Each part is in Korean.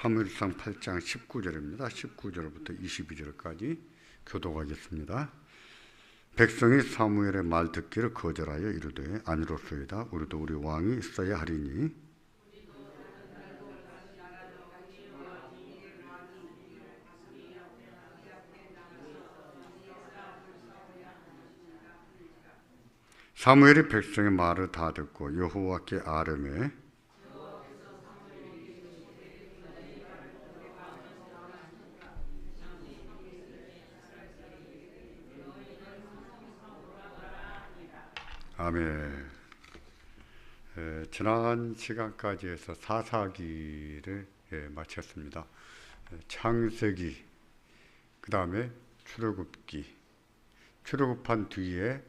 사무엘상 8장 19절입니다. 19절부터 22절까지 교독하겠습니다. 백성이 사무엘의 말 듣기를 거절하여 이르되 아니로소이다. 우리도 우리 왕이 있어야 하리니 사무엘이 백성의 말을 다 듣고 여호와께 아뢰매 아멘. 지난 시간까지 해서 사사기를 마쳤습니다. 창세기, 그 다음에 출애굽기, 출애굽한 뒤에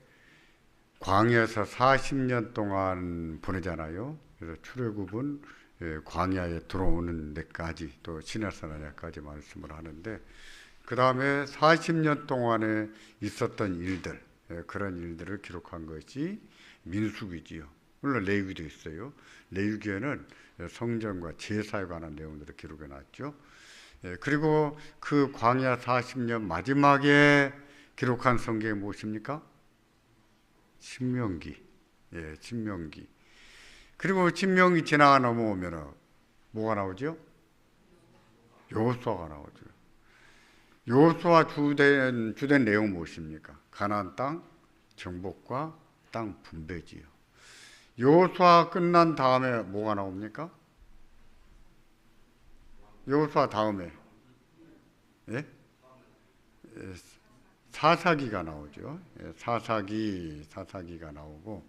광야에서 40년 동안 보내잖아요. 그래서 출애굽은 광야에 들어오는 데까지 또 시내산하냐까지 말씀을 하는데, 그 다음에 40년 동안에 있었던 일들, 그런 일들을 기록한 것이 민수기지요. 물론 레위기도 있어요. 레위기에는 성전과 제사에 관한 내용들을 기록해 놨죠. 그리고 그 광야 40년 마지막에 기록한 성경이 무엇입니까? 신명기. 신명기. 그리고 신명기 지나가 넘어오면 뭐가 나오죠? 여호수아가 나오죠. 여호수아 주된 내용 무엇입니까? 가나안 땅 정복과 땅 분배지요. 여호수아 끝난 다음에 뭐가 나옵니까? 여호수아 다음에 사사기가 나오죠. 사사기가 나오고,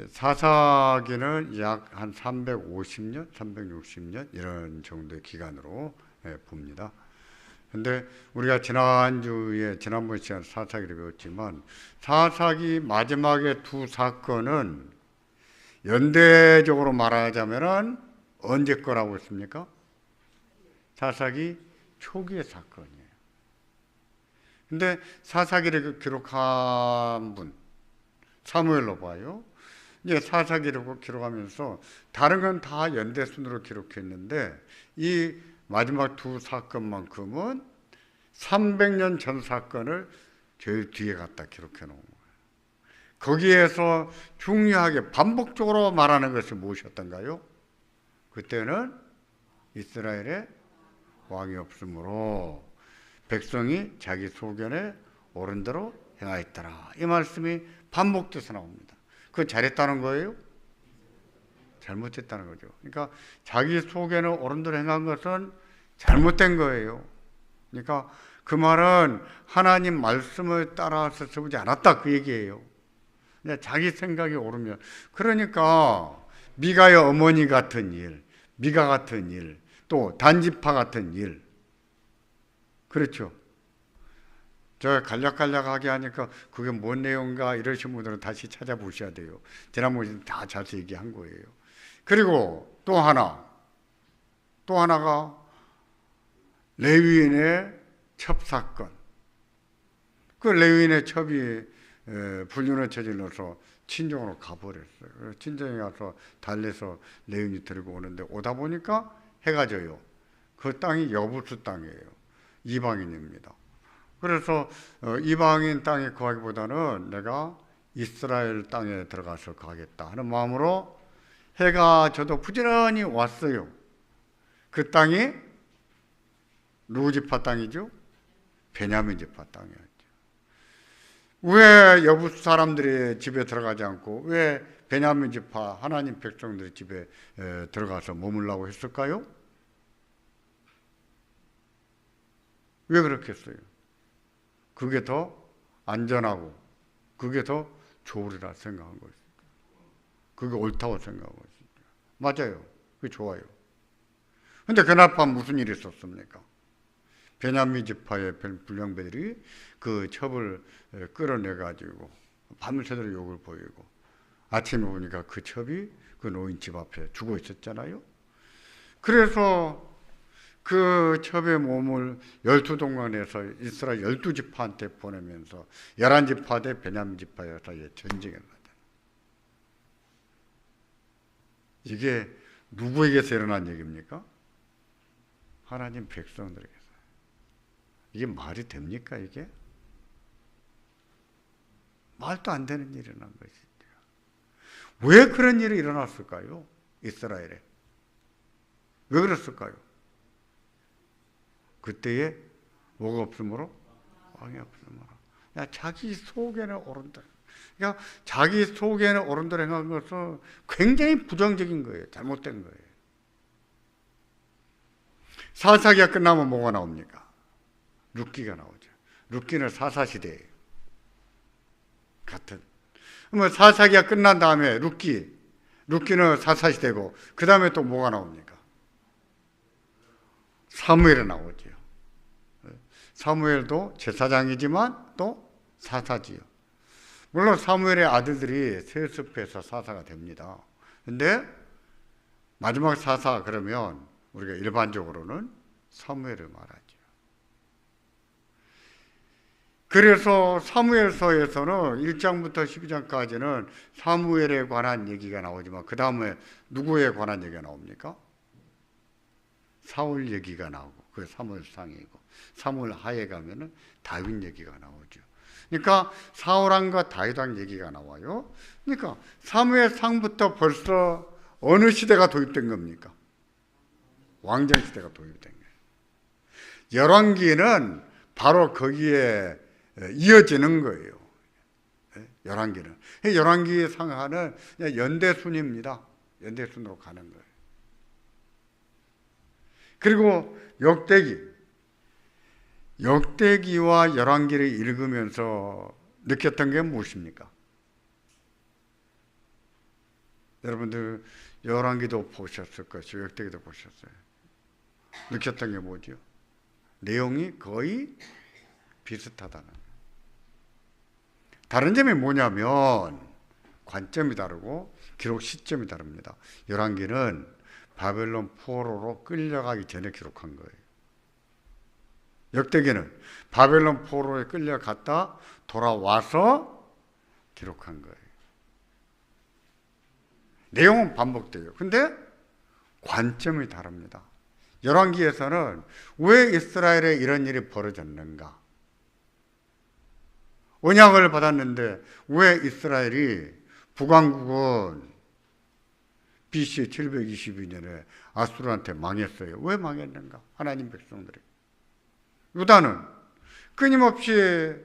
사사기는 약 한 350년, 360년 이런 정도의 기간으로 봅니다. 근데 우리가 지난번 시간 사사기를 배웠지만, 사사기 마지막에 두 사건은 연대적으로 말하자면은 언제 거라고 했습니까? 사사기 초기의 사건이에요. 근데 사사기를 기록한 분, 사무엘로 봐요. 이제 사사기를 기록하면서 다른 건 다 연대순으로 기록했는데, 이 마지막 두 사건만큼은 300년 전 사건을 제일 뒤에 갖다 기록해 놓은 거예요. 거기에서 중요하게 반복적으로 말하는 것이 무엇이었던가요? 그때는 이스라엘에 왕이 없으므로 백성이 자기 소견에 옳은 대로 행하였더라. 이 말씀이 반복돼서 나옵니다. 그거 잘했다는 거예요? 잘못했다는 거죠. 그러니까 자기 속에는 옳은 대로 행한 것은 잘못된 거예요. 그러니까 그 말은 하나님 말씀을 따라서 세우지 않았다, 그 얘기예요. 그냥 자기 생각이 옳으면. 그러니까 미가의 어머니 같은 일, 미가 같은 일, 또 단지파 같은 일, 그렇죠. 저 간략간략하게 하니까 그게 뭔 내용인가 이러신 분들은 다시 찾아보셔야 돼요. 지난번에 다 자세히 얘기한 거예요. 그리고 또 하나가 레위인의 첩사건. 그 레위인의 첩이 불륜을 저질러서 친정으로 가버렸어요. 친정에 가서 달래서 레위인이 데리고 오는데, 오다 보니까 해가 져요. 그 땅이 여부수 땅이에요. 이방인입니다. 그래서 이방인 땅에 거하기보다는 내가 이스라엘 땅에 들어가서 가겠다 하는 마음으로 해가 져도 부지런히 왔어요. 그 땅이 누구 지파 땅이죠? 베냐민 지파 땅이었죠. 왜 여부수 사람들의 집에 들어가지 않고 왜 베냐민 지파 하나님 백성들의 집에 들어가서 머물라고 했을까요? 왜 그렇게 했어요? 그게 더 안전하고 그게 더 좋으리라 생각한 것입니다. 그게 옳다고 생각한 것입니다. 맞아요. 그게 좋아요. 근데 그날 밤 무슨 일이 있었습니까? 베냐민 지파의 불량배들이 그 첩을 끌어내가지고 밤새도록 욕을 보이고, 아침에 보니까 그 첩이 그 노인 집 앞에 죽어 있었잖아요. 그래서 그 첩의 몸을 12동강에서 이스라엘 12지파한테 보내면서 11지파 대 베냐민 지파 사이에 전쟁이 나잖아요. 이게 누구에게서 일어난 얘기입니까? 하나님 백성들에게서. 이게 말이 됩니까, 이게? 말도 안 되는 일이 일어난 것이죠. 왜 그런 일이 일어났을까요? 이스라엘에. 왜 그랬을까요? 그때에 뭐가 없으므로? 왕이 없으므로. 자기 속에는 옳은들. 그러니까 자기 속에는 옳은들 행한 것은 굉장히 부정적인 거예요. 잘못된 거예요. 사사기가 끝나면 뭐가 나옵니까? 룻기가 나오죠. 룻기는 사사시대예요. 같은. 그러면 사사기가 끝난 다음에 룻기는 사사시대고 그 다음에 또 뭐가 나옵니까? 사무엘이 나오죠. 사무엘도 제사장이지만 또 사사지요. 물론 사무엘의 아들들이 세습해서 사사가 됩니다. 근데 마지막 사사 그러면 우리가 일반적으로는 사무엘을 말하죠. 그래서 사무엘서에서는 1장부터 12장까지는 사무엘에 관한 얘기가 나오지만 그 다음에 누구에 관한 얘기가 나옵니까? 사울 얘기가 나오고 그게 사무엘상이고 사무엘 하에 가면은 다윗 얘기가 나오죠. 그러니까 사울왕과 다윗왕 얘기가 나와요. 그러니까 사무엘상부터 벌써 어느 시대가 도입된 겁니까? 왕정 시대가 도입된 거예요. 열왕기는 바로 거기에 이어지는 거예요. 열왕기는. 열왕기 상하는 연대순입니다. 연대순으로 가는 거예요. 그리고 역대기와 열왕기를 읽으면서 느꼈던 게 무엇입니까? 여러분들 열왕기도 보셨을 것이고 역대기도 보셨어요. 느꼈던 게 뭐죠? 내용이 거의 비슷하다는 거예요. 다른 점이 뭐냐면 관점이 다르고 기록 시점이 다릅니다. 열왕기는 바벨론 포로로 끌려가기 전에 기록한 거예요. 역대기는 바벨론 포로에 끌려갔다 돌아와서 기록한 거예요. 내용은 반복돼요. 근데 관점이 다릅니다. 열왕기에서는 왜 이스라엘에 이런 일이 벌어졌는가? 언약을 받았는데 왜 이스라엘이 북왕국은 BC 722년에 아수르한테 망했어요. 왜 망했는가? 하나님 백성들이. 유다는 끊임없이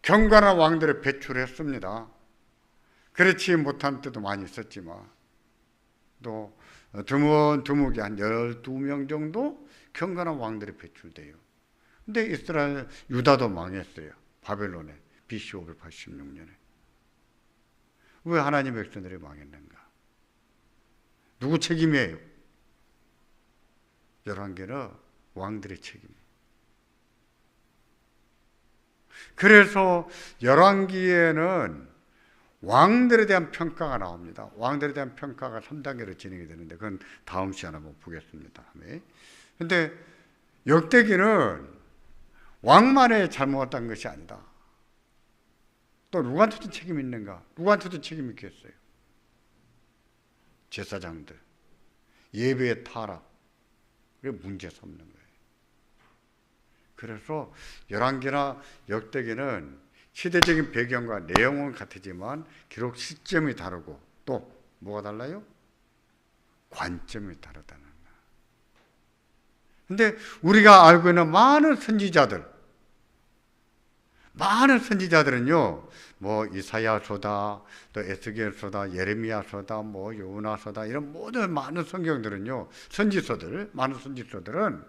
경건한 왕들을 배출했습니다. 그렇지 못한 때도 많이 있었지만 또 드문드무게 한 12명 정도 경건한 왕들이 배출돼요. 근데 이스라엘 유다도 망했어요. 바벨론에 BC 586년에. 왜 하나님 백성들이 망했는가? 누구 책임이에요? 열왕기는 왕들의 책임이에요. 그래서 열왕기에는 왕들에 대한 평가가 나옵니다. 왕들에 대한 평가가 3단계로 진행이 되는데 그건 다음 시간에 한번 보겠습니다. 그런데 역대기는 왕만의 잘못한 것이 아니다. 또 누구한테도 책임이 있는가? 누구한테도 책임이 있겠어요? 제사장들, 예배의 타락, 그게 문제 삼는 거예요. 그래서 열왕기나 역대기는 시대적인 배경과 내용은 같지만 기록 시점이 다르고 또 뭐가 달라요? 관점이 다르다는 거예요. 근데 우리가 알고 있는 많은 선지자들은요, 뭐 이사야서다, 또 에스겔서다, 예레미야서다, 뭐 요나서다 이런 모든 많은 성경들은요, 많은 선지서들은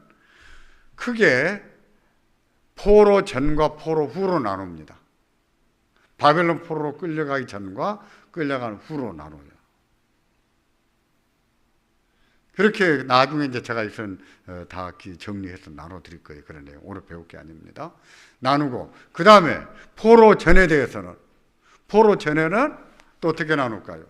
크게 포로 전과 포로 후로 나눕니다. 바벨론 포로로 끌려가기 전과 끌려간 후로 나눠요. 그렇게 나중에 이제 제가 이선 다 정리해서 나눠드릴 거예요. 그런 내용 오늘 배울 게 아닙니다. 나누고 그 다음에 포로 전에 대해서는 포로 전에는 또 어떻게 나눌까요?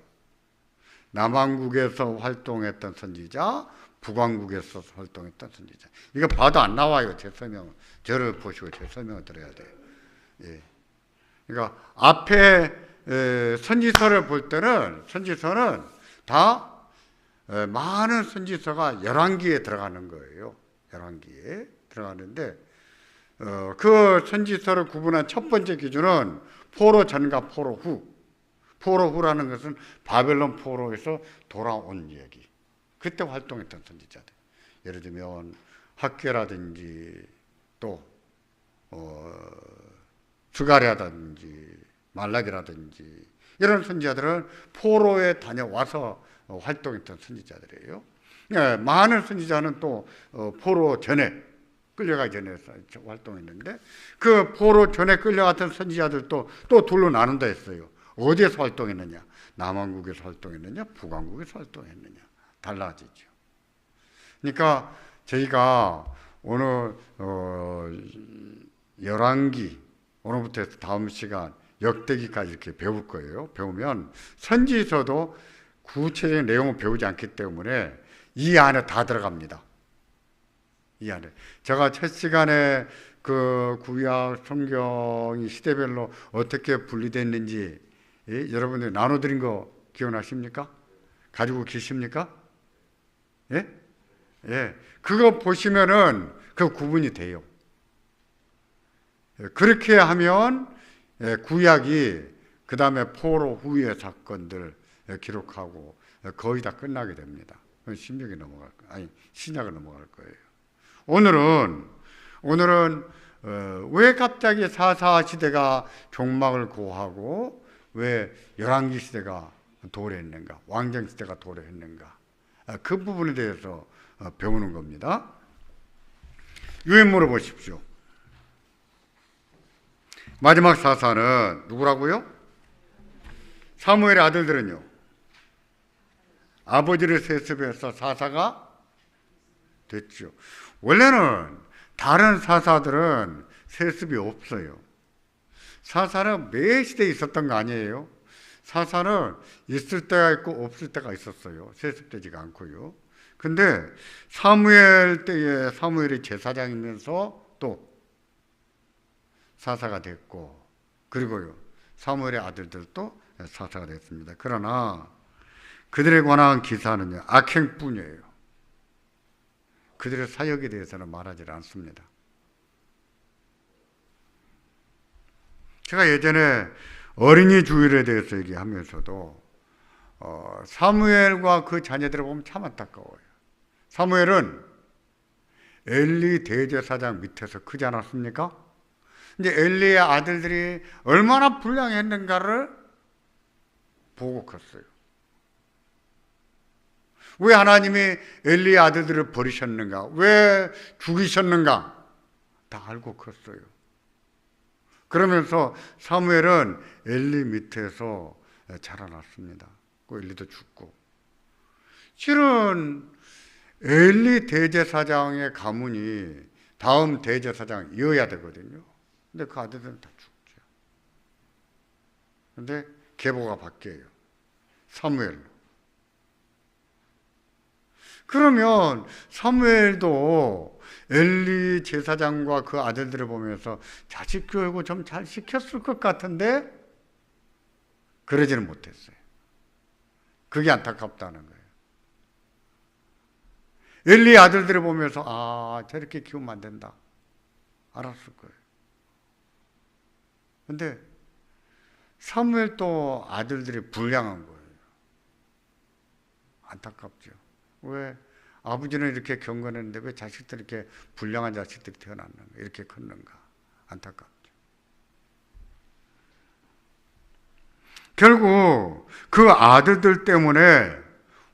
남왕국에서 활동했던 선지자, 북왕국에서 활동했던 선지자. 이거 봐도 안 나와요. 제 설명. 저를 보시고 제 설명을 들어야 돼요. 예. 그러니까 앞에 선지서를 볼 때는 선지서는 다 많은 선지서가 열왕기에 들어가는 거예요. 열왕기에 들어가는데 그 선지서를 구분한 첫 번째 기준은 포로 전과 포로 후. 포로 후라는 것은 바벨론 포로에서 돌아온 얘기. 그때 활동했던 선지자들. 예를 들면 학계라든지 또 스가랴라든지 말라기라든지 이런 선지자들은 포로에 다녀와서 활동했던 선지자들이에요. 네, 많은 선지자는 또 포로 전에 끌려가기 전에 활동했는데 그 포로 전에 끌려갔던 선지자들도 또 둘로 나눈다 했어요. 어디에서 활동했느냐? 남왕국에서 활동했느냐? 북왕국에서 활동했느냐? 달라지죠. 그러니까 저희가 오늘 열왕기 오늘부터 해서 다음 시간 역대기까지 이렇게 배울 거예요. 배우면 선지서도 구체적인 내용을 배우지 않기 때문에 이 안에 다 들어갑니다. 이 안에. 제가 첫 시간에 그 구약 성경이 시대별로 어떻게 분리됐는지 여러분들이 나눠드린 거 기억나십니까? 가지고 계십니까? 예? 예. 그거 보시면은 그 구분이 돼요. 그렇게 하면 구약이 그 다음에 포로 후의 사건들 기록하고 거의 다 끝나게 됩니다. 신약이 넘어갈 거예요. 아니 신약을 넘어갈 거예요. 오늘은 왜 갑자기 사사 시대가 종막을 고하고 왜 열왕기 시대가 도래했는가, 왕정 시대가 도래했는가, 그 부분에 대해서 배우는 겁니다. 유행물을 보십시오. 마지막 사사는 누구라고요? 사무엘의 아들들은요, 아버지를 세습해서 사사가 됐죠. 원래는 다른 사사들은 세습이 없어요. 사사는 매 시대에 있었던 거 아니에요. 사사는 있을 때가 있고 없을 때가 있었어요. 세습되지가 않고요. 근데 사무엘 때에 사무엘이 제사장이면서 또 사사가 됐고, 그리고요 사무엘의 아들들도 사사가 됐습니다. 그러나 그들에 관한 기사는요 악행뿐이에요. 그들의 사역에 대해서는 말하지 않습니다. 제가 예전에 어린이 주일에 대해서 얘기하면서도 사무엘과 그 자녀들을 보면 참 안타까워요. 사무엘은 엘리 대제사장 밑에서 크지 않았습니까? 이제 엘리의 아들들이 얼마나 불량했는가를 보고 컸어요. 왜 하나님이 엘리의 아들들을 버리셨는가? 왜 죽이셨는가? 다 알고 컸어요. 그러면서 사무엘은 엘리 밑에서 자라났습니다. 그 엘리도 죽고. 실은 엘리 대제사장의 가문이 다음 대제사장이어야 되거든요. 근데 그 아들들은 다 죽죠. 근데 계보가 바뀌어요. 사무엘로. 그러면 사무엘도 엘리 제사장과 그 아들들을 보면서 자식 교육을 좀 잘 시켰을 것 같은데 그러지는 못했어요. 그게 안타깝다는 거예요. 엘리 아들들을 보면서 아 저렇게 키우면 안 된다 알았을 거예요. 근데 사무엘도 아들들이 불량한 거예요. 안타깝죠. 왜 아버지는 이렇게 경건했는데 왜 자식들이 이렇게 불량한 자식들이 태어났는가, 이렇게 컸는가, 안타깝죠. 결국 그 아들들 때문에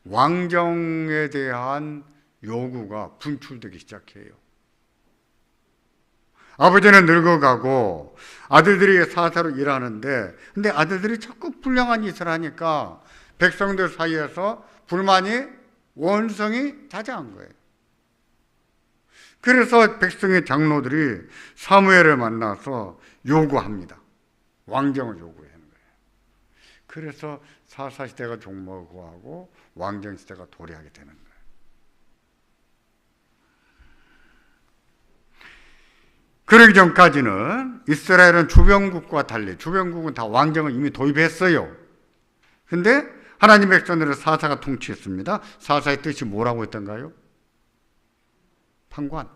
왕정에 대한 요구가 분출되기 시작해요. 아버지는 늙어가고 아들들이 사사로 일하는데 근데 아들들이 자꾸 불량한 짓을 하니까 백성들 사이에서 불만이 원성이 자자한 거예요. 그래서 백성의 장로들이 사무엘을 만나서 요구합니다. 왕정을 요구하는 거예요. 그래서 사사시대가 종목을 구하고 왕정시대가 도래하게 되는 거예요. 그러기 전까지는 이스라엘은 주변국과 달리 주변국은 다 왕정을 이미 도입했어요. 근데 하나님 백성들을 사사가 통치했습니다. 사사의 뜻이 뭐라고 했던가요? 판관,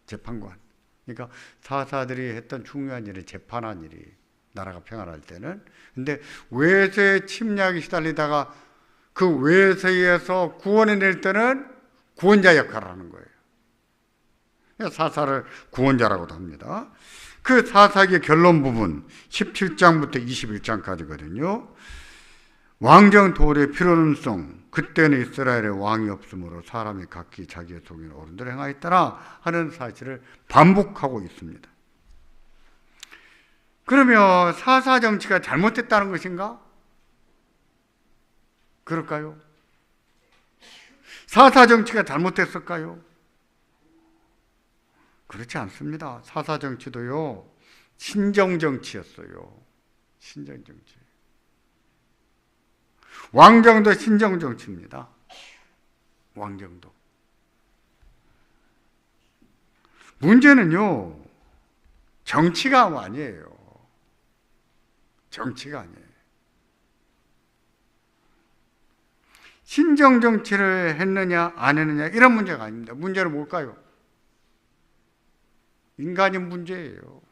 재판관. 그러니까 사사들이 했던 중요한 일이 재판한 일이 나라가 평안할 때는. 근데 외세의 침략에 시달리다가 그 외세에서 구원해낼 때는 구원자 역할을 하는 거예요. 사사를 구원자라고도 합니다. 그 사사기의 결론 부분 17장부터 21장까지거든요. 왕정 도리의 필요성성, 그때는 이스라엘의 왕이 없으므로 사람이 각기 자기의 속에 있는 어른들을 행하였더라 하는 사실을 반복하고 있습니다. 그러면 사사 정치가 잘못됐다는 것인가? 그럴까요? 사사 정치가 잘못됐을까요? 그렇지 않습니다. 사사 정치도요, 신정 정치였어요. 신정 정치. 왕정도 신정 정치입니다. 왕정도. 문제는요, 정치가 아니에요. 정치가 아니에요. 신정 정치를 했느냐 안 했느냐 이런 문제가 아닙니다. 문제는 뭘까요? 인간이 문제예요.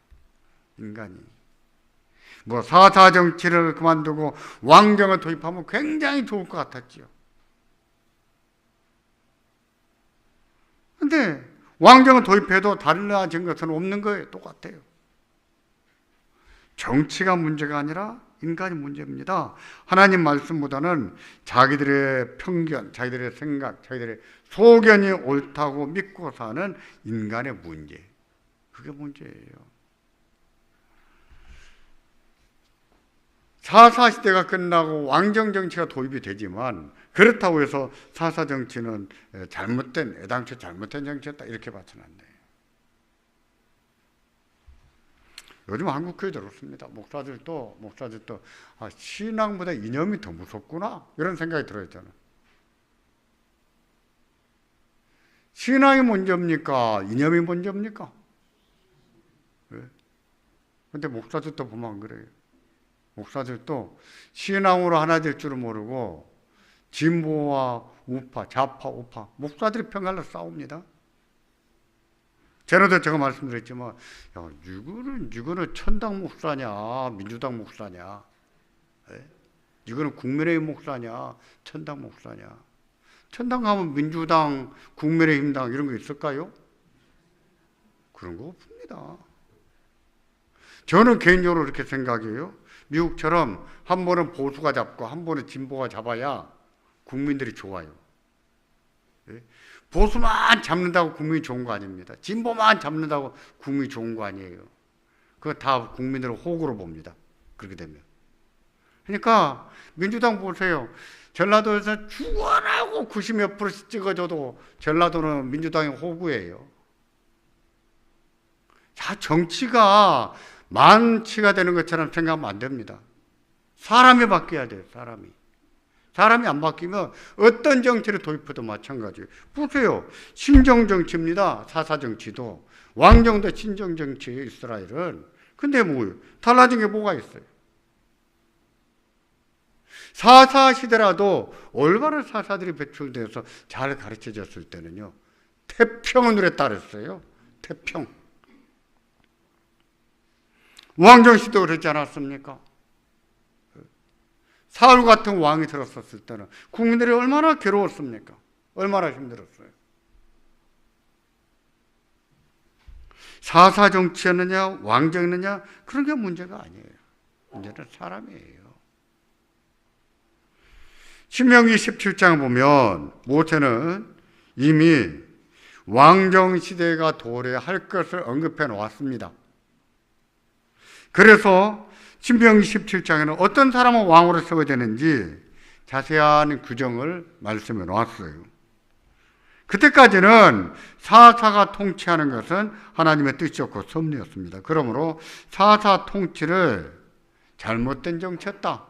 인간이. 뭐 사사 정치를 그만두고 왕정을 도입하면 굉장히 좋을 것 같았죠. 근데 왕정을 도입해도 달라진 것은 없는 거예요. 똑같아요. 정치가 문제가 아니라 인간이 문제입니다. 하나님 말씀보다는 자기들의 편견, 자기들의 생각, 자기들의 소견이 옳다고 믿고 사는 인간의 문제. 그게 문제예요. 사사 시대가 끝나고 왕정 정치가 도입이 되지만 그렇다고 해서 사사 정치는 잘못된, 애당초 잘못된 정치였다 이렇게 봐서는 안 돼요. 요즘 한국 교회 그렇습니다. 목사들도 신앙보다 이념이 더 무섭구나 이런 생각이 들어있잖아. 신앙이 먼저입니까? 이념이 먼저입니까? 근데 목사들도 보면 안 그래요. 목사들도 신앙으로 하나 될 줄을 모르고 진보와 우파, 좌파, 우파 목사들이 편갈라 싸웁니다. 전에도 제가 말씀드렸지만 야, 누구는 천당 목사냐 민주당 목사냐, 누구는 국민의힘 목사냐 천당 목사냐. 천당 가면 민주당, 국민의힘당 이런 거 있을까요? 그런 거 없습니다. 저는 개인적으로 그렇게 생각해요. 미국처럼 한 번은 보수가 잡고 한 번은 진보가 잡아야 국민들이 좋아요. 보수만 잡는다고 국민이 좋은 거 아닙니다. 진보만 잡는다고 국민이 좋은 거 아니에요. 그거 다 국민들은 호구로 봅니다. 그렇게 되면. 그러니까 민주당 보세요. 전라도에서 죽어라고 90몇 프로씩 찍어줘도 전라도는 민주당의 호구예요. 자, 정치가 만치가 되는 것처럼 생각하면 안 됩니다. 사람이 바뀌어야 돼요. 사람이 안 바뀌면 어떤 정치를 도입해도 마찬가지예요. 보세요. 신정정치입니다. 사사정치도. 왕정도 신정정치예요. 이스라엘은. 근데 뭐예요? 달라진 게 뭐가 있어요? 사사 시대라도 올바른 사사들이 배출돼서 잘 가르쳐졌을 때는요, 태평의 눈에 따랐어요. 태평. 왕정 시대도 그렇지 않았습니까? 사울 같은 왕이 들었었을 때는 국민들이 얼마나 괴로웠습니까? 얼마나 힘들었어요? 사사 정치였느냐, 왕정이느냐, 그런 게 문제가 아니에요. 문제는 사람이에요. 신명기 17장 보면 모세는 이미 왕정 시대가 도래할 것을 언급해 놓았습니다. 그래서 신명기 17장에는 어떤 사람은 왕으로 세워야 되는지 자세한 규정을 말씀해 놓았어요. 그때까지는 사사가 통치하는 것은 하나님의 뜻이었고 섭리였습니다. 그러므로 사사 통치를 잘못된 정치였다,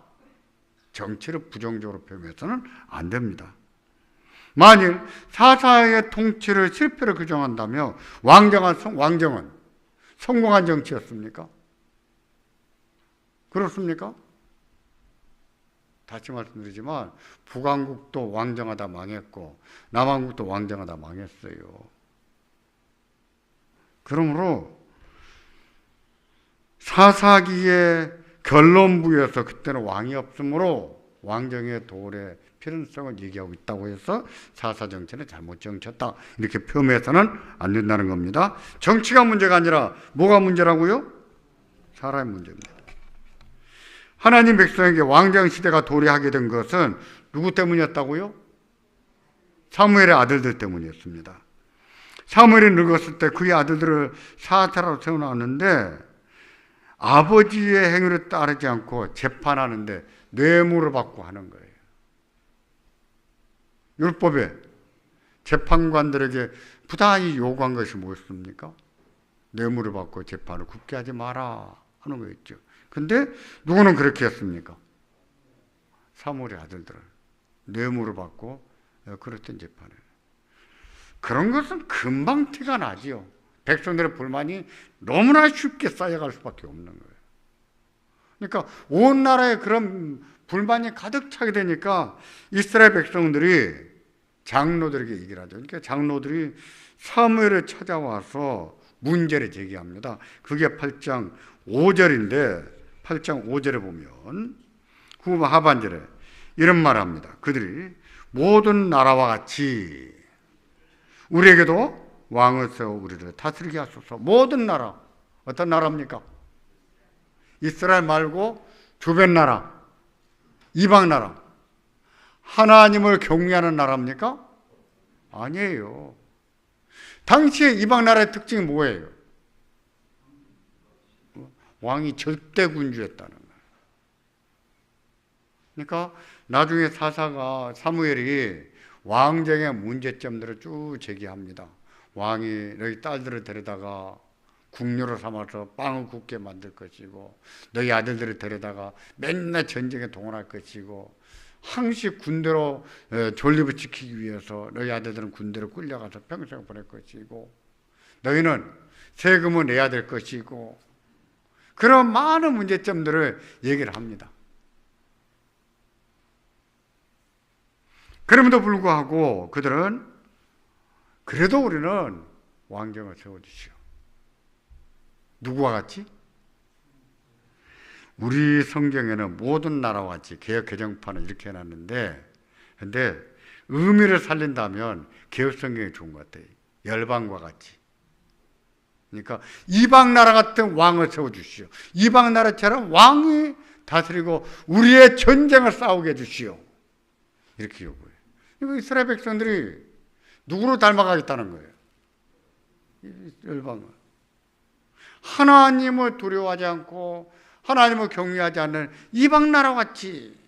정치를 부정적으로 표현해서는 안 됩니다. 만일 사사의 통치를 실패로 규정한다면 왕정은 성공한 정치였습니까? 그렇습니까? 다시 말씀드리지만 북왕국도 왕정하다 망했고 남왕국도 왕정하다 망했어요. 그러므로 사사기의 결론부에서 그때는 왕이 없으므로 왕정의 도래 필연성을 얘기하고 있다고 해서 사사정치는 잘못 정쳤다 이렇게 표현해서는 안 된다는 겁니다. 정치가 문제가 아니라 뭐가 문제라고요? 사람의 문제입니다. 하나님 백성에게 왕정시대가 도래하게 된 것은 누구 때문이었다고요? 사무엘의 아들들 때문이었습니다. 사무엘이 늙었을 때 그의 아들들을 사사로 세워놨는데 아버지의 행위를 따르지 않고 재판하는데 뇌물을 받고 하는 거예요. 율법에 재판관들에게 부단히 요구한 것이 무엇입니까? 뇌물을 받고 재판을 굽게 하지 마라 하는 거였죠. 근데 누구는 그렇게 했습니까? 사무엘의 아들들은 뇌물을 받고 그랬던 재판을. 그런 것은 금방 티가 나지요. 백성들의 불만이 너무나 쉽게 쌓여갈 수밖에 없는 거예요. 그러니까 온 나라에 그런 불만이 가득 차게 되니까 이스라엘 백성들이 장로들에게 얘기를 하죠. 그러니까 장로들이 사무엘을 찾아와서 문제를 제기합니다. 그게 8장 5절인데 8장 5절에 보면 후반 하반절에 이런 말을 합니다. 그들이 모든 나라와 같이 우리에게도 왕을 세워 우리를 다스리게 하소서. 모든 나라. 어떤 나라입니까? 이스라엘 말고 주변 나라, 이방 나라. 하나님을 경외하는 나라입니까? 아니에요. 당시에 이방 나라의 특징이 뭐예요? 왕이 절대 군주였다는 거예요. 그러니까 나중에 사무엘이 왕정의 문제점들을 쭉 제기합니다. 왕이 너희 딸들을 데려다가 궁녀로 삼아서 빵을 굽게 만들 것이고 너희 아들들을 데려다가 맨날 전쟁에 동원할 것이고 항시 군대로 존립을 지키기 위해서 너희 아들들은 군대로 끌려가서 평생 보낼 것이고 너희는 세금을 내야 될 것이고 그런 많은 문제점들을 얘기를 합니다. 그럼에도 불구하고 그들은 그래도 우리는 왕정을 세워주시오. 누구와 같이? 우리 성경에는 모든 나라와 같이 개역 개정판은 이렇게 해놨는데 근데 의미를 살린다면 개역 성경이 좋은 것 같아요. 열방과 같이. 그러니까 이방 나라 같은 왕을 세워주시오. 이방 나라처럼 왕이 다스리고 우리의 전쟁을 싸우게 해주시오. 이렇게 요구해요. 이거 이스라엘 백성들이 누구로 닮아가겠다는 거예요? 열방을. 하나님을 두려워하지 않고 하나님을 경외하지 않는 이방 나라 같이.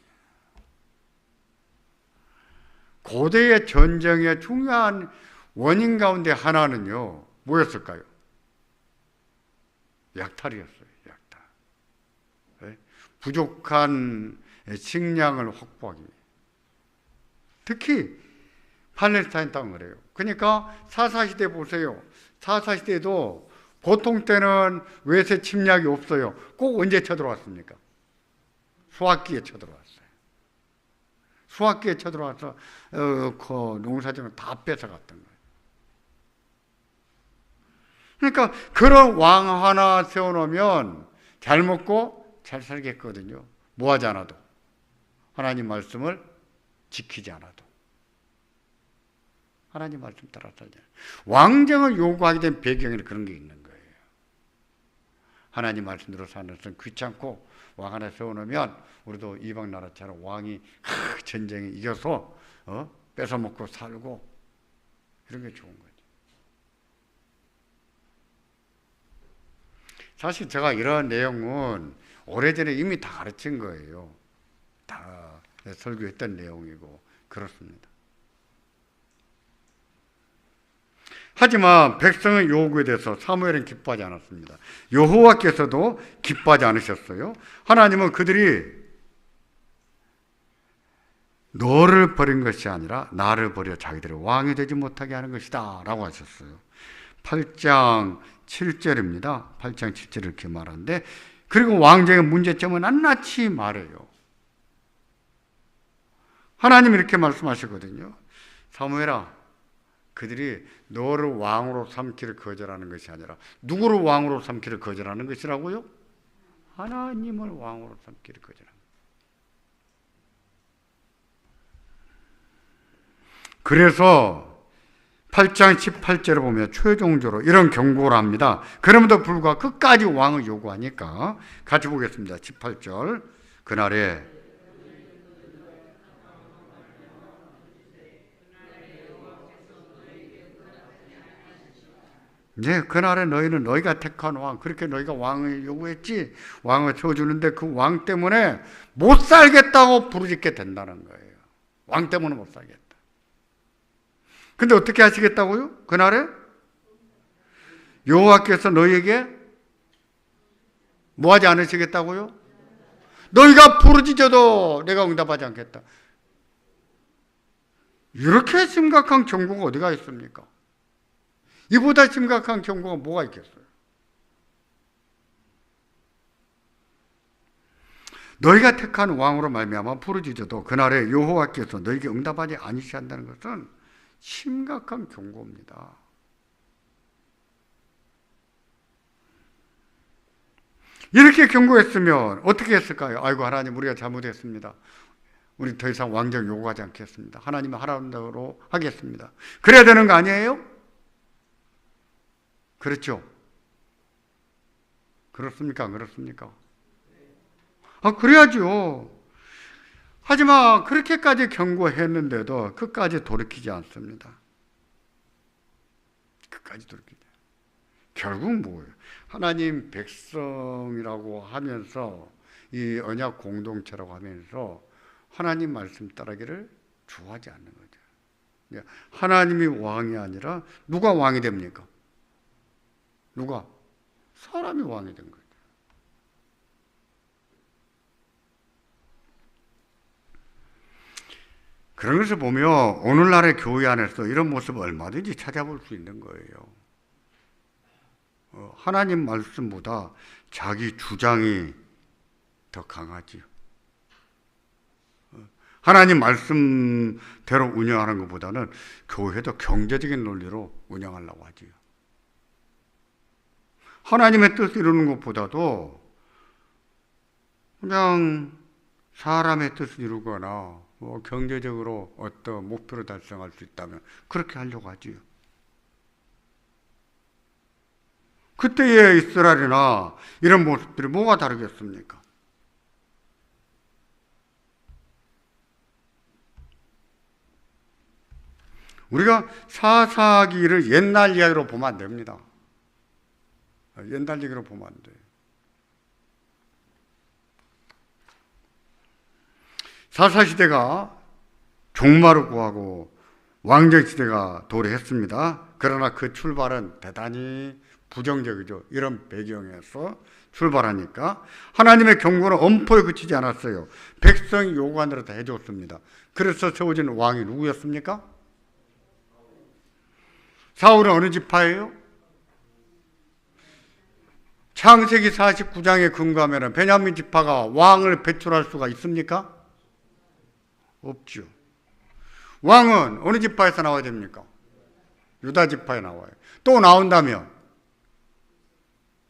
고대의 전쟁의 중요한 원인 가운데 하나는요 뭐였을까요? 약탈이었어요. 약탈. 네? 부족한 식량을 확보하기 위해. 특히 팔레스타인 땅은 그래요. 그러니까 사사시대 보세요. 사사시대도 보통 때는 외세 침략이 없어요. 꼭 언제 쳐들어왔습니까? 수학기에 쳐들어왔어요. 수학기에 쳐들어와서 그 농사정을 다 뺏어갔던 거예요. 그러니까 그런 왕 하나 세워놓으면 잘 먹고 잘 살겠거든요. 뭐 하지 않아도. 하나님 말씀을 지키지 않아도. 하나님 말씀 따라 살지 않아도. 왕정을 요구하게 된 배경에는 그런 게 있는 거예요. 하나님 말씀대로 사는 것은 귀찮고 왕 하나 세워놓으면 우리도 이방 나라처럼 왕이 전쟁에 이겨서 뺏어먹고 살고 이런 게 좋은 거죠. 사실 제가 이런 내용은 오래전에 이미 다 가르친 거예요. 다 설교했던 내용이고 그렇습니다. 하지만 백성의 요구에 대해서 사무엘은 기뻐하지 않았습니다. 여호와께서도 기뻐하지 않으셨어요. 하나님은 그들이 너를 버린 것이 아니라 나를 버려 자기들의 왕이 되지 못하게 하는 것이다 라고 하셨어요. 8장 7절입니다. 8장 7절 이렇게 말하는데 그리고 왕정의 문제점은 낱낱이 말해요. 하나님 이렇게 말씀하시거든요. 사무엘아 그들이 너를 왕으로 삼기를 거절하는 것이 아니라 누구를 왕으로 삼기를 거절하는 것이라고요? 하나님을 왕으로 삼기를 거절하는 것이라고요. 그래서 8장 18절을 보면 최종적으로 이런 경고를 합니다. 그럼에도 불구하고 끝까지 왕을 요구하니까 같이 보겠습니다. 18절. 그날에 그날에 너희는 너희가 택한 왕, 그렇게 너희가 왕을 요구했지, 왕을 세워주는데 그 왕 때문에 못 살겠다고 부르짖게 된다는 거예요. 왕 때문에 못 살겠다. 근데 어떻게 하시겠다고요? 그날에 여호와께서 너희에게 뭐 하지 않으시겠다고요? 너희가 부르짖어도 내가 응답하지 않겠다. 이렇게 심각한 경고가 어디가 있습니까? 이보다 심각한 경고가 뭐가 있겠어요? 너희가 택한 왕으로 말미암아 부르짖어도 그날에 여호와께서 너희에게 응답하지 아니시한다는 것은 심각한 경고입니다. 이렇게 경고했으면 어떻게 했을까요? 아이고 하나님 우리가 잘못했습니다. 우리 더 이상 왕정 요구하지 않겠습니다. 하나님은 하라는 대로 하겠습니다. 그래야 되는 거 아니에요? 그렇죠? 그렇습니까? 안 그렇습니까? 그래야죠. 하지만 그렇게까지 경고했는데도 끝까지 돌이키지 않습니다. 끝까지 돌이키지. 결국 뭐예요? 하나님 백성이라고 하면서 이 언약 공동체라고 하면서 하나님 말씀 따르기를 좋아하지 않는 거죠. 하나님이 왕이 아니라 누가 왕이 됩니까? 누가? 사람이 왕이 된 거죠. 그런 것을 보면 오늘날의 교회 안에서 이런 모습을 얼마든지 찾아볼 수 있는 거예요. 하나님 말씀보다 자기 주장이 더 강하지요. 하나님 말씀대로 운영하는 것보다는 교회도 경제적인 논리로 운영하려고 하지요. 하나님의 뜻을 이루는 것보다도 그냥 사람의 뜻을 이루거나 경제적으로 어떤 목표를 달성할 수 있다면 그렇게 하려고 하지요. 그때의 이스라엘이나 이런 모습들이 뭐가 다르겠습니까? 우리가 사사기를 옛날 이야기로 보면 안 됩니다. 옛날 얘기로 보면 안 돼요. 사사시대가 종말을 구하고 왕정시대가 도래했습니다. 그러나 그 출발은 대단히 부정적이죠. 이런 배경에서 출발하니까 하나님의 경고는 엄포에 그치지 않았어요. 백성이 요구한 대로 다 해줬습니다. 그래서 세워진 왕이 누구였습니까? 사울은 어느 지파예요? 창세기 49장에 근거하면 베냐민 지파가 왕을 배출할 수가 있습니까? 없죠. 왕은 어느 지파에서 나와야 됩니까? 유다 지파에 나와요. 또 나온다면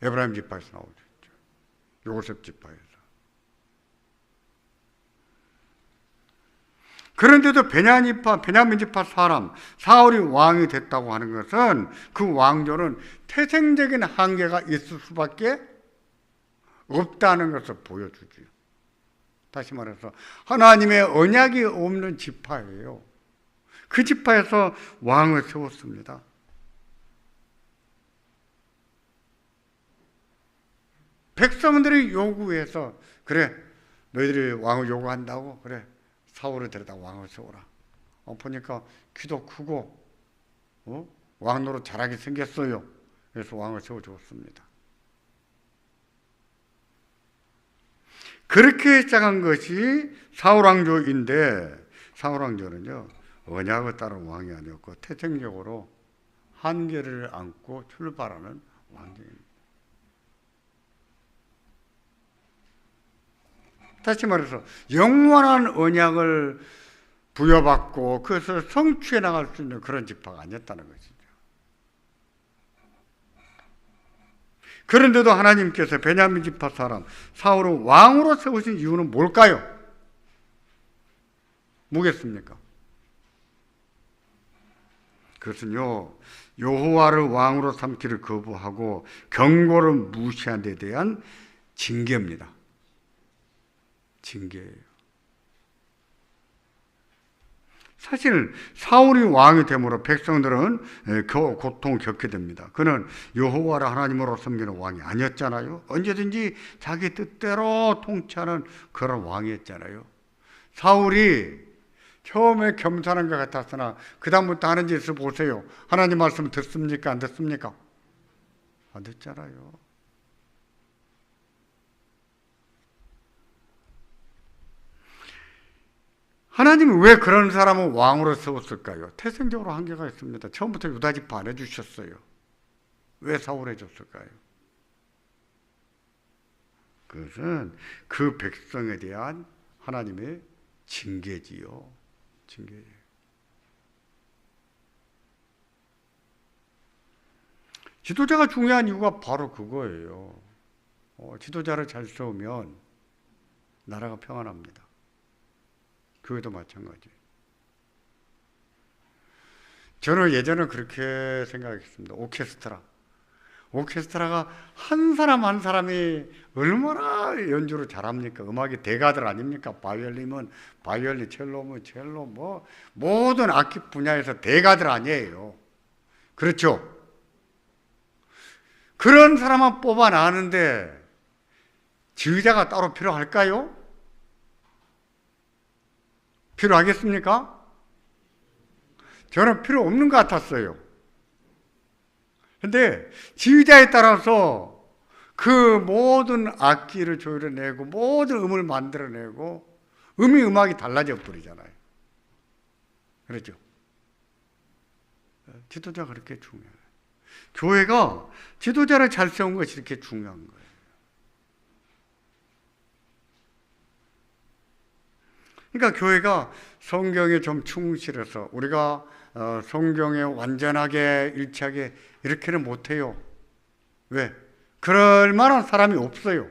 에브라임 지파에서 나오죠. 요셉 지파에서. 그런데도 베냐민 지파 사람 사울이 왕이 됐다고 하는 것은 그 왕조는 태생적인 한계가 있을 수밖에 없다는 것을 보여주죠. 다시 말해서 하나님의 언약이 없는 지파예요. 그 지파에서 왕을 세웠습니다. 백성들이 요구해서 그래 너희들이 왕을 요구한다고 그래 사울을 데려다 왕을 세워라. 보니까 키도 크고 왕노릇 잘하게 생겼어요. 그래서 왕을 세워주었습니다. 그렇게 시작한 것이 사울왕조인데 사울왕조는요 언약을 따른 왕이 아니었고 태생적으로 한계를 안고 출발하는 왕조입니다. 다시 말해서 영원한 언약을 부여받고 그것을 성취해 나갈 수 있는 그런 지파가 아니었다는 것이죠. 그런데도 하나님께서 베냐민 지파 사람 사울을 왕으로 세우신 이유는 뭘까요? 뭐겠습니까? 그것은요, 여호와를 왕으로 삼기를 거부하고 경고를 무시한 데 대한 징계입니다. 징계예요. 사실 사울이 왕이 되므로 백성들은 고통을 겪게 됩니다. 그는 여호와를 하나님으로 섬기는 왕이 아니었잖아요. 언제든지 자기 뜻대로 통치하는 그런 왕이었잖아요. 사울이 처음에 겸손한 것 같았으나 그 다음부터 하는 짓을 보세요. 하나님 말씀 듣습니까? 안 듣습니까? 안 듣잖아요. 하나님은 왜 그런 사람을 왕으로 세웠을까요? 태생적으로 한계가 있습니다. 처음부터 유다지파 안 해주셨어요. 왜 사울 해줬을까요? 그것은 그 백성에 대한 하나님의 징계지요. 징계예요. 지도자가 중요한 이유가 바로 그거예요. 지도자를 잘 세우면 나라가 평안합니다. 교회도 마찬가지예요. 저는 예전에 그렇게 생각했습니다. 오케스트라가 한 사람 한 사람이 얼마나 연주를 잘합니까? 음악이 대가들 아닙니까? 바이올린은 바이올린, 첼로면 첼로, 뭐 모든 악기 분야에서 대가들 아니에요. 그렇죠? 그런 사람만 뽑아나는데 지휘자가 따로 필요할까요? 필요하겠습니까? 저는 필요 없는 것 같았어요. 근데 지휘자에 따라서 그 모든 악기를 조율해내고 모든 음을 만들어내고 음악이 달라져 버리잖아요. 그렇죠? 지도자가 그렇게 중요해요. 교회가 지도자를 잘 세운 것이 이렇게 중요한 거예요. 그러니까 교회가 성경에 좀 충실해서 우리가 성경에 완전하게 일치하게 이렇게는 못해요. 왜? 그럴 만한 사람이 없어요.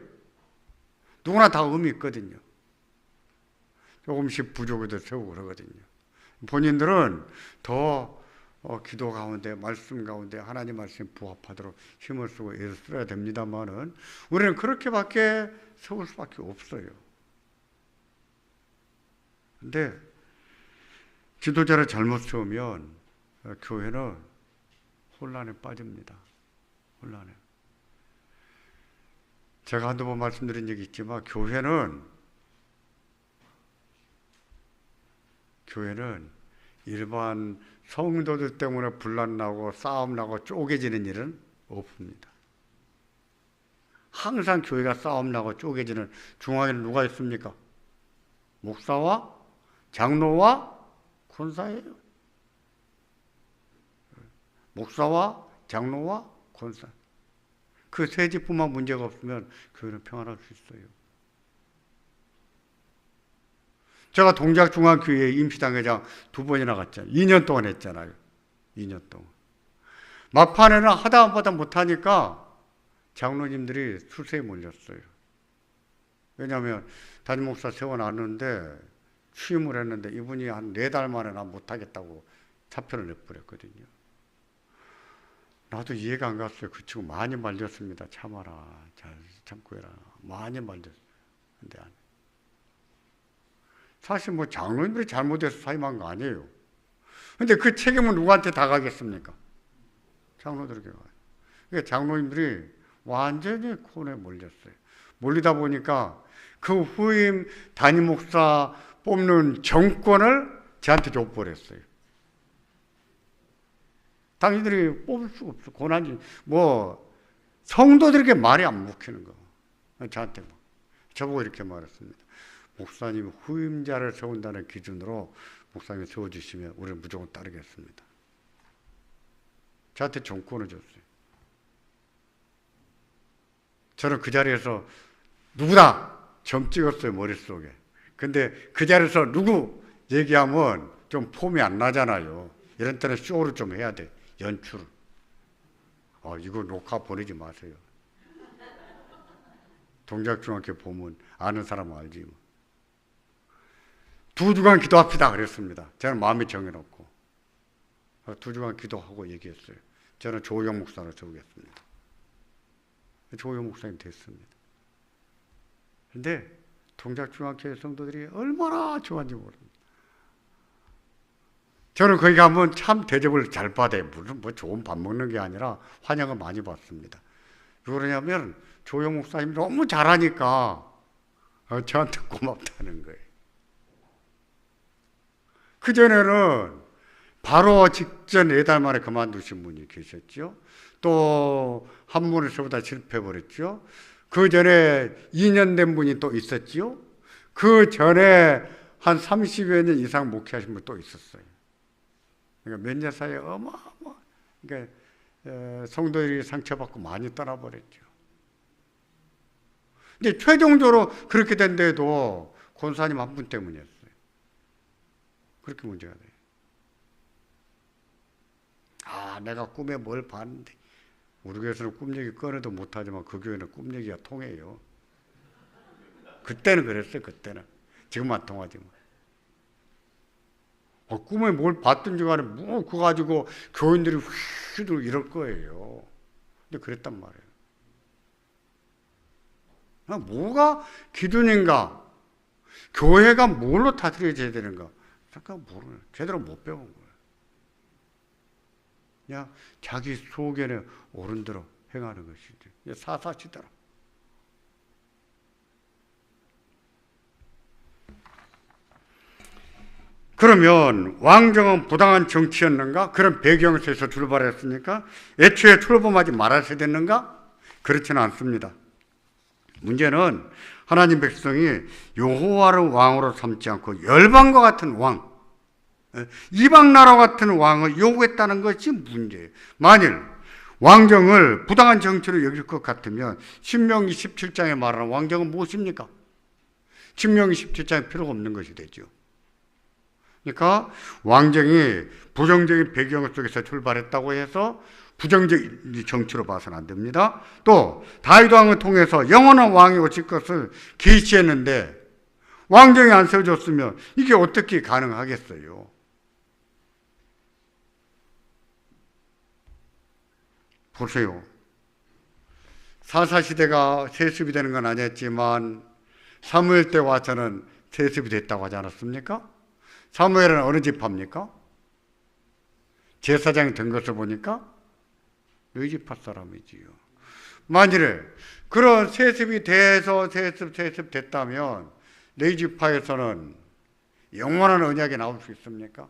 누구나 다 의미 있거든요. 조금씩 부족해도 세우고 그러거든요. 본인들은 더 기도 가운데 말씀 가운데 하나님 말씀에 부합하도록 힘을 쓰고 애를 써야 됩니다만은 우리는 그렇게밖에 세울 수밖에 없어요. 근데 지도자를 잘못 세우면 교회는 혼란에 빠집니다. 혼란에. 제가 한두 번 말씀드린 적이 있지만 교회는 일반 성도들 때문에 분란 나고 싸움 나고 쪼개지는 일은 없습니다. 항상 교회가 싸움 나고 쪼개지는 중앙에는 누가 있습니까? 목사와 장로와 권사예요. 목사와 장로와 권사. 그 세 집뿐만 문제가 없으면 교회는 평안할 수 있어요. 제가 동작중앙교회 임시당회장 2번이나 갔잖아요. 2년 동안 했잖아요. 2년 동안. 막판에는 하다 못하니까 장로님들이 수세에 몰렸어요. 왜냐하면 담임 목사 세워놨는데 취임을 했는데 이분이 한 4달 만에 나 못하겠다고 사표를 내버렸거든요. 나도 이해가 안 갔어요. 그 친구 많이 말렸습니다. 참아라. 잘 참고 해라. 많이 말렸어요. 근데 안 해. 사실 뭐 장로님들이 잘못해서 사임한 거 아니에요. 근데 그 책임은 누구한테 다 가겠습니까? 장로들에게 가요. 그러니까 장로님들이 완전히 콘에 몰렸어요. 몰리다 보니까 그 후임 담임 목사 뽑는 정권을 저한테 줘버렸어요. 당신들이 뽑을 수가 없어. 고난이 뭐 성도들에게 말이 안 먹히는 거. 저한테 저보고 이렇게 말했습니다. 목사님 후임자를 세운다는 기준으로 목사님이 세워주시면 우리는 무조건 따르겠습니다. 저한테 정권을 줬어요. 저는 그 자리에서 누구다 점 찍었어요. 머릿속에. 근데 그 자리에서 누구 얘기하면 좀 폼이 안 나잖아요. 이런 때는 쇼를 좀 해야 돼. 연출을. 이거 녹화 보내지 마세요. 동작중학교 보면 아는 사람은 알지. 2주간 기도합시다 그랬습니다. 저는 마음이 정해놓고 2주간 기도하고 얘기했어요. 저는 조영 목사로 세우겠습니다. 조영 목사님 됐습니다. 그런데 동작중학교 성도들이 얼마나 좋아하는지 모릅니다. 저는 거기 가면 참 대접을 잘 받아요. 무슨 뭐 좋은 밥 먹는 게 아니라 환영을 많이 받습니다. 왜 그러냐면 조영 목사님이 너무 잘하니까 저한테 고맙다는 거예요. 그전에는 바로 직전 4달 만에 그만두신 분이 계셨죠. 또 한 분을 저보다 실패해버렸죠. 그 전에 2년 된 분이 또 있었죠. 그 전에 한 30여 년 이상 목회하신 분 또 있었어요. 그러니까 몇 년 사이에 그러니까 성도들이 상처받고 많이 떠나버렸죠. 근데 최종적으로 그렇게 된 데도 권사님 한 분 때문이었어요. 그렇게 문제가 돼요. 내가 꿈에 뭘 봤는데, 우리 교회에서는 꿈 얘기 꺼내도 못하지만 그 교회는 꿈 얘기가 통해요. 그때는 그랬어요. 그때는. 지금은 안 통하지만. 꿈에 뭘 봤든지 간에 뭐 그거 가지고 교인들이 휘들 이럴 거예요. 근데 그랬단 말이에요. 뭐가 기준인가? 교회가 뭘로 다스려져야 되는가? 잠깐 모르네. 제대로 못 배운 거예요. 그냥 자기 소견에 옳은 대로 행하는 것이지. 사사시대로. 그러면 왕정은 부당한 정치였는가? 그런 배경에서 출발했습니까? 애초에 출범하지 말았어야 됐는가? 그렇지는 않습니다. 문제는 하나님 백성이 여호와를 왕으로 삼지 않고 열방과 같은 왕, 이방 나라 같은 왕을 요구했다는 것이 문제예요. 만일 왕정을 부당한 정치로 여길 것 같으면 신명기 17장에 말하는 왕정은 무엇입니까? 신명기 17장에 필요가 없는 것이 되죠. 그러니까 왕정이 부정적인 배경 속에서 출발했다고 해서 부정적인 정치로 봐서는 안 됩니다. 또 다윗 왕을 통해서 영원한 왕이 오실 것을 계시했는데 왕정이 안 세워졌으면 이게 어떻게 가능하겠어요? 보세요. 사사시대가 세습이 되는 건 아니었지만 사무엘 때 와서는 세습이 됐다고 하지 않았습니까? 사무엘은 어느 지파입니까? 제사장이 된 것을 보니까 레위지파 사람이지요. 만일에 그런 세습이 돼서 세습 됐다면 레위지파에서는 영원한 언약이 나올 수 있습니까?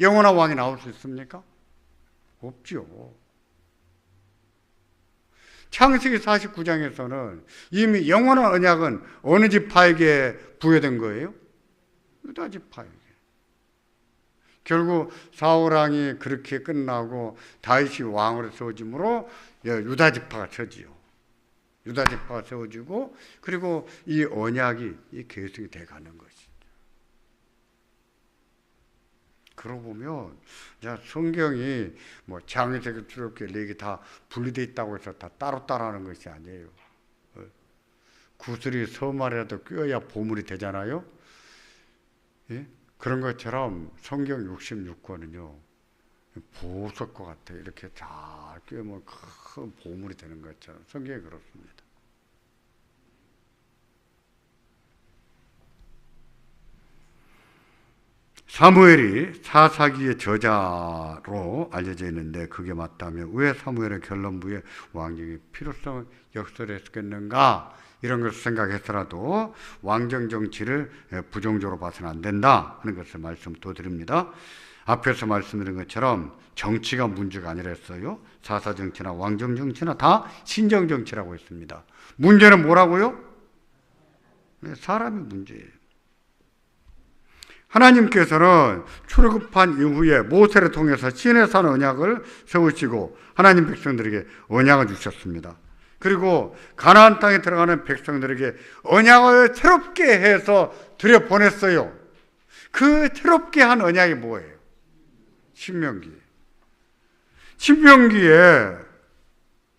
영원한 왕이 나올 수 있습니까? 없죠. 창세기 49장에서는 이미 영원한 언약은 어느 지파에게 부여된 거예요? 유다 지파에게. 결국 사울 왕이 그렇게 끝나고 다윗이 왕으로 세워짐으로 유다 지파가 서지요. 유다 지파가 세워지고 그리고 이 언약이 계속이 돼가는 것이죠. 그러고 보면 성경이 뭐 창세기 출애굽기 레위기 다 분리되어 있다고 해서 다 따로따로 하는 것이 아니에요. 구슬이 서말이라도 꿰어야 보물이 되잖아요. 예? 그런 것처럼 성경 66권은요 보석과 같아요. 이렇게 잘 꿰면 큰 보물이 되는 것처럼 성경이 그렇습니다. 사무엘이 사사기의 저자로 알려져 있는데 그게 맞다면 왜 사무엘의 결론부에 왕정의 필요성을 역설했겠는가? 이런 것을 생각해서라도 왕정 정치를 부정적으로 봐서는 안 된다 하는 것을 말씀 또 드립니다. 앞에서 말씀드린 것처럼 정치가 문제가 아니랬어요. 사사 정치나 왕정 정치나 다 신정 정치라고 했습니다. 문제는 뭐라고요? 사람이 문제예요. 하나님께서는 출애굽한 이후에 모세를 통해서 시내산 언약을 세우시고 하나님 백성들에게 언약을 주셨습니다. 그리고 가나안 땅에 들어가는 백성들에게 언약을 새롭게 해서 들여보냈어요. 그 새롭게 한 언약이 뭐예요? 신명기.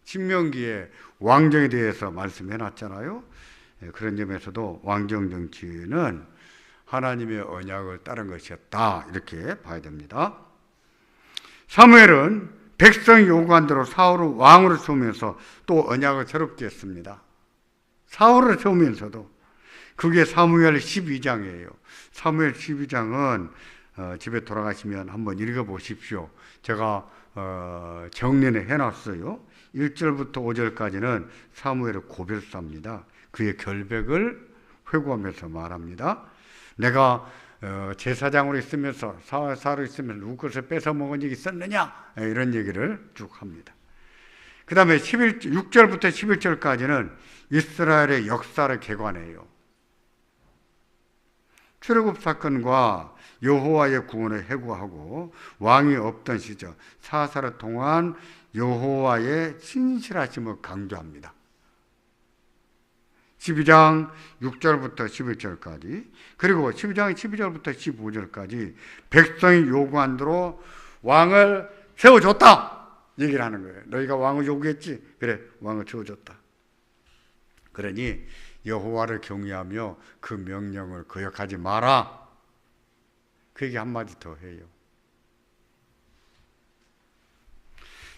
신명기에 왕정에 대해서 말씀해 놨잖아요. 그런 점에서도 왕정 정치는 하나님의 언약을 따른 것이었다, 이렇게 봐야 됩니다. 사무엘은 백성이 요구한 대로 사울을 왕으로 세우면서 또 언약을 새롭게 했습니다. 사울을 세우면서도. 그게 사무엘 12장이에요. 사무엘 12장은 집에 돌아가시면 한번 읽어보십시오. 제가 정리를 해놨어요. 1절부터 5절까지는 사무엘의 고별사입니다. 그의 결백을 회고하면서 말합니다. 내가 제사장으로 있으면서 사로 있으면서 누구 것을 뺏어 먹은 적이 있었느냐, 이런 얘기를 쭉 합니다. 그 다음에 6절부터 11절까지는 이스라엘의 역사를 개관해요. 출애굽 사건과 여호와의 구원을 회고하고 왕이 없던 시절 사사를 통한 여호와의 신실하심을 강조합니다. 12장 6절부터 11절까지, 그리고 12장 12절부터 15절까지 백성이 요구한 대로 왕을 세워줬다 얘기를 하는 거예요. 너희가 왕을 요구했지? 그래, 왕을 세워줬다. 그러니 여호와를 경외하며 그 명령을 거역하지 마라. 그 얘기 한마디 더 해요.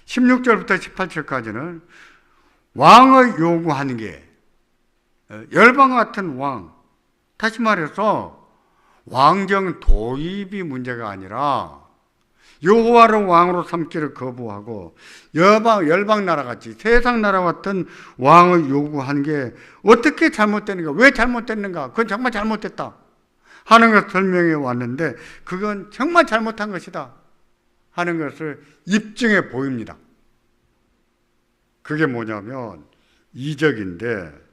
16절부터 18절까지는 왕을 요구하는 게 열방 같은 왕, 다시 말해서 왕정 도입이 문제가 아니라 여호와를 왕으로 삼기를 거부하고 열방 나라 같이 세상 나라 같은 왕을 요구하는 게 어떻게 잘못되는가, 왜 잘못됐는가, 그건 정말 잘못됐다 하는 것을 설명해 왔는데, 그건 정말 잘못한 것이다 하는 것을 입증해 보입니다. 그게 뭐냐면 이적인데,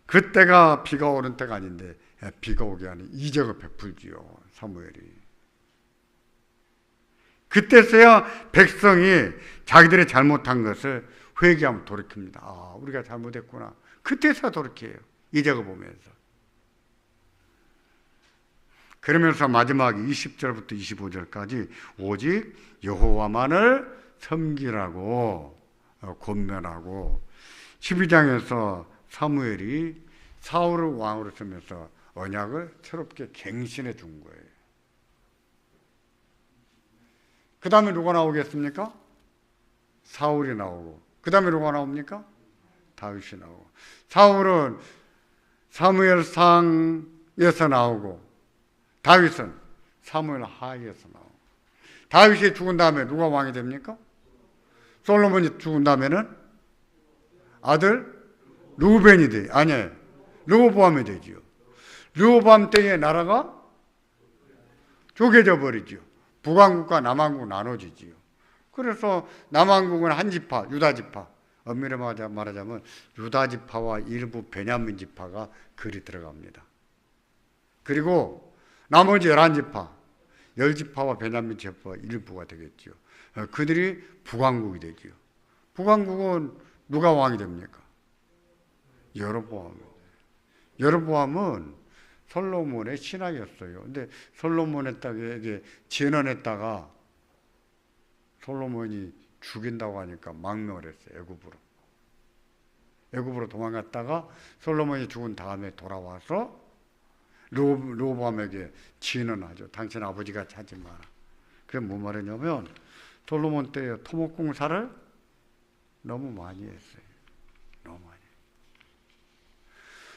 그때가 비가 오는 때가 아닌데 비가 오게 하는 이적을 베풀지요, 사무엘이. 그때서야 백성이 자기들이 잘못한 것을 회개하면 돌이킵니다. 아, 우리가 잘못했구나. 그때서야 돌이켜요, 이적을 보면서. 그러면서 마지막 20절부터 25절까지 오직 여호와만을 섬기라고 권면하고, 12장에서 사무엘이 사울을 왕으로 세우면서 언약을 새롭게 갱신해 준 거예요. 그 다음에 누가 나오겠습니까? 사울이 나오고, 그 다음에 누가 나옵니까? 다윗이 나오고. 사울은 사무엘상에서 나오고, 다윗은 사무엘 하에서 나오고. 다윗이 죽은 다음에 누가 왕이 됩니까? 솔로몬이 죽은 다음에는 아들 르우벤이 돼. 아니에요, 르호보암이 되지요. 르호보암 때에 나라가 쪼개져 버리지요. 북왕국과 남왕국 나눠지지요. 그래서 남왕국은 한 지파, 유다 지파, 엄밀히 말하자면 유다 지파와 일부 베냐민 지파가 그리 들어갑니다. 그리고 나머지 11지파, 10지파와 베냐민 지파와 일부가 되겠지요. 그들이 북왕국이 되지요. 북왕국은 누가 왕이 됩니까? 여로보암. 여로보암은 솔로몬의 신하였어요. 근데 솔로몬의 땅에 진언했다가 솔로몬이 죽인다고 하니까 망명을 했어요. 애굽으로 도망갔다가 솔로몬이 죽은 다음에 돌아와서 르호보암에게 진언하죠. 당신 아버지가 하지 마라. 그게 뭔 말이냐면 솔로몬 때에 토목공사를 너무 많이 했어요. 너무 많이.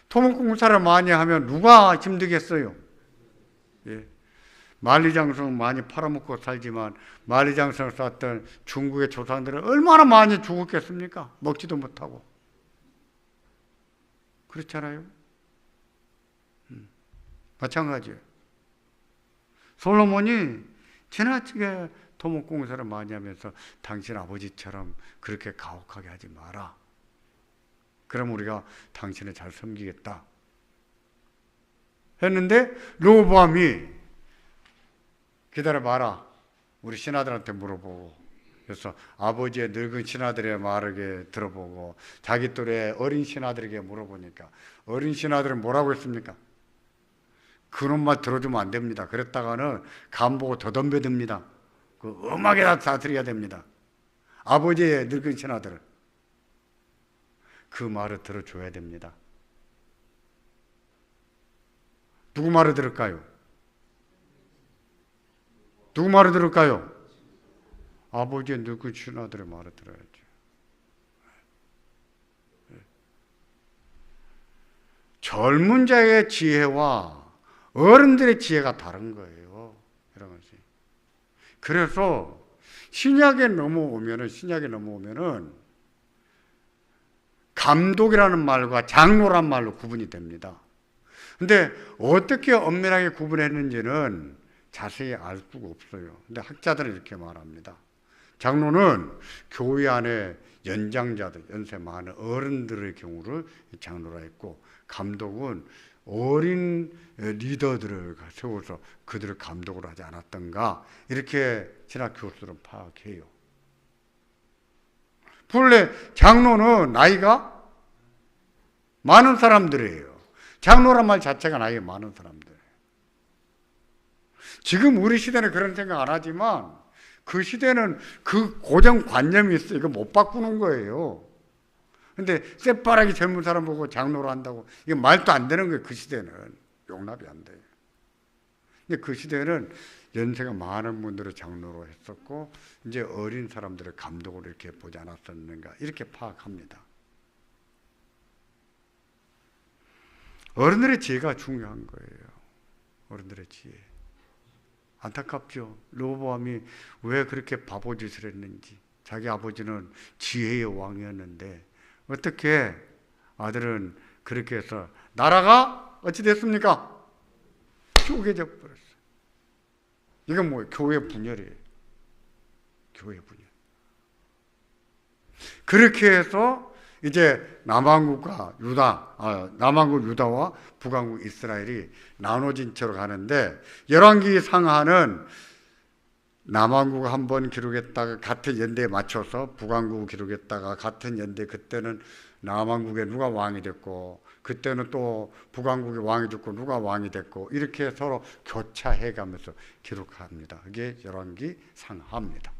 토목공사를 많이 하면 누가 힘들겠어요? 예. 만리장성 많이 팔아먹고 살지만 만리장성을 쌓았던 중국의 조상들은 얼마나 많이 죽었겠습니까? 먹지도 못하고. 그렇잖아요. 마찬가지예요. 솔로몬이 지나치게 토목공사를 많이 하면서 당신 아버지처럼 그렇게 가혹하게 하지 마라. 그럼 우리가 당신을 잘 섬기겠다 했는데, 르호보암이 기다려봐라, 우리 신하들한테 물어보고, 그래서 아버지의 늙은 신하들의 말을 들어보고 자기 또래 어린 신하들에게 물어보니까 어린 신하들은 뭐라고 했습니까? 그런 말 들어주면 안 됩니다. 그랬다가는 간 보고 더 덤벼듭니다. 그 음악에다 다스려야 됩니다. 아버지의 늙은 신하들을 그 말을 들어줘야 됩니다. 누구 말을 들을까요? 누구 말을 들을까요? 아버지의 늙은 신하들의 말을 들어야죠. 젊은 자의 지혜와 어른들의 지혜가 다른 거예요. 이런 것이. 그래서 신약에 넘어오면은 감독이라는 말과 장로란 말로 구분이 됩니다. 근데 어떻게 엄밀하게 구분했는지는 자세히 알 수가 없어요. 근데 학자들은 이렇게 말합니다. 장로는 교회 안에 연장자들, 연세 많은 어른들의 경우를 장로라 했고, 감독은 어린 리더들을 세워서 그들을 감독으로 하지 않았던가, 이렇게 신학 교수들은 파악해요. 본래 장로는 나이가 많은 사람들이에요. 장로란 말 자체가 나이가 많은 사람들. 지금 우리 시대는 그런 생각 안 하지만 그 시대는 그 고정관념이 있어요. 이거 못 바꾸는 거예요. 근데 새파랗게 젊은 사람 보고 장로로 한다고, 이게 말도 안 되는 거예요. 그 시대는 용납이 안 돼요. 근데 그 시대는 연세가 많은 분들을 장로로 했었고, 이제 어린 사람들을 감독으로 이렇게 보지 않았었는가, 이렇게 파악합니다. 어른들의 지혜가 중요한 거예요. 어른들의 지혜. 안타깝죠. 르호보암이 왜 그렇게 바보짓을 했는지. 자기 아버지는 지혜의 왕이었는데 어떻게 아들은 그렇게 해서 나라가 어찌 됐습니까? 쪼개져 버렸어요. 이건 뭐예요? 교회 분열이에요. 교회 분열. 그렇게 해서 이제 남왕국 유다와 북왕국 이스라엘이 나눠진 채로 가는데, 열왕기 상하는 남왕국 한번 기록했다가 같은 연대에 맞춰서 북왕국 기록했다가 같은 연대, 그때는 남왕국에 누가 왕이 됐고 그때는 또 북왕국에 왕이 됐고 누가 왕이 됐고, 이렇게 서로 교차해 가면서 기록합니다. 그게 열왕기 상하입니다.